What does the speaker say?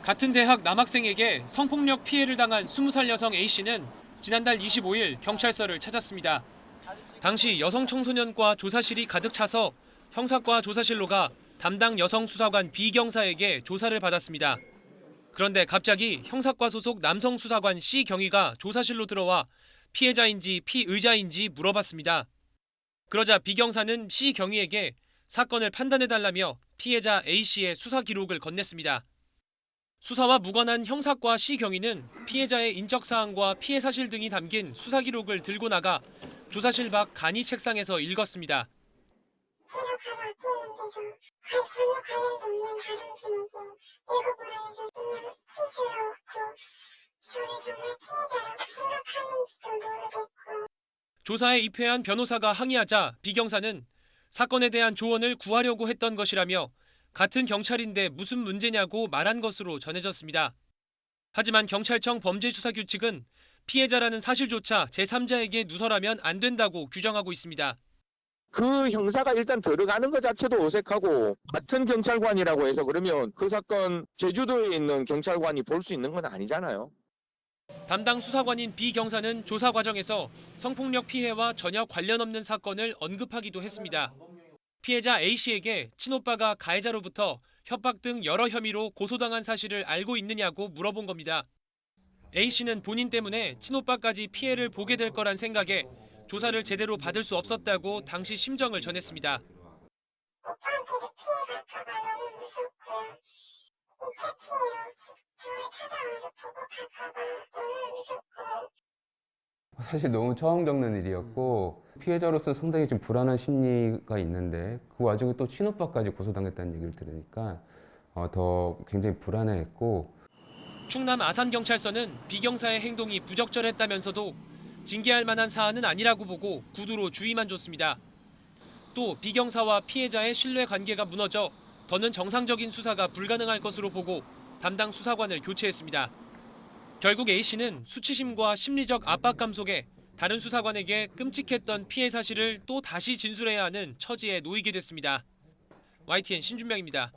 같은 대학 남학생에게 성폭력 피해를 당한 20살 여성 A씨는 지난달 25일 경찰서를 찾았습니다. 당시 여성 청소년과 조사실이 가득 차서 형사과 조사실로 가 담당 여성 수사관 B 경사에게 조사를 받았습니다. 그런데 갑자기 형사과 소속 남성 수사관 C 경위가 조사실로 들어와 피해자인지 피의자인지 물어봤습니다. 그러자 B 경사는 C 경위에게 사건을 판단해달라며 피해자 A씨의 수사 기록을 건넸습니다. 수사와 무관한 형사과 C 경위는 피해자의 인적사항과 피해 사실 등이 담긴 수사 기록을 들고 나가 조사실 밖 간이 책상에서 읽었습니다. 제가 바로 앞에 있는 데서 전혀 관련도 없는 다른 분에게 읽어보라면서 그냥 수치스러웠고 저를 정말 피해자라고 생각하는지도 모르겠고. 조사에 입회한 변호사가 항의하자 B 경사는 사건에 대한 조언을 구하려고 했던 것이라며 같은 경찰인데 무슨 문제냐고 말한 것으로 전해졌습니다. 하지만 경찰청 범죄수사규칙은 피해자라는 사실조차 제3자에게 누설하면 안 된다고 규정하고 있습니다. 그 형사가 일단 들어가는 것 자체도 어색하고 같은 경찰관이라고 해서 그러면 그 사건 제주도에 있는 경찰관이 볼 수 있는 건 아니잖아요. 담당 수사관인 B 경사는 조사 과정에서 성폭력 피해와 전혀 관련 없는 사건을 언급하기도 했습니다. 피해자 A씨에게 친오빠가 가해자로부터 협박 등 여러 혐의로 고소당한 사실을 알고 있느냐고 물어본 겁니다. A씨는 본인 때문에 친오빠까지 피해를 보게 될 거란 생각에 조사를 제대로 받을 수 없었다고 당시 심정을 전했습니다. 오빠한테도 피해갈까봐 너무 무섭고요. 2차 피해로 저를 찾아와서 보고 갈까봐 너무 무섭고. 사실 너무 처음 겪는 일이었고 피해자로서 상당히 좀 불안한 심리가 있는데 그 와중에 또 친오빠까지 고소당했다는 얘기를 들으니까 더 굉장히 불안해했고. 충남 아산경찰서는 B 경사의 행동이 부적절했다면서도 징계할 만한 사안은 아니라고 보고 구두로 주의만 줬습니다. 또 B 경사와 피해자의 신뢰 관계가 무너져 더는 정상적인 수사가 불가능할 것으로 보고 담당 수사관을 교체했습니다. 결국 A씨는 수치심과 심리적 압박감 속에 다른 수사관에게 끔찍했던 피해 사실을 또 다시 진술해야 하는 처지에 놓이게 됐습니다. YTN 신준명입니다.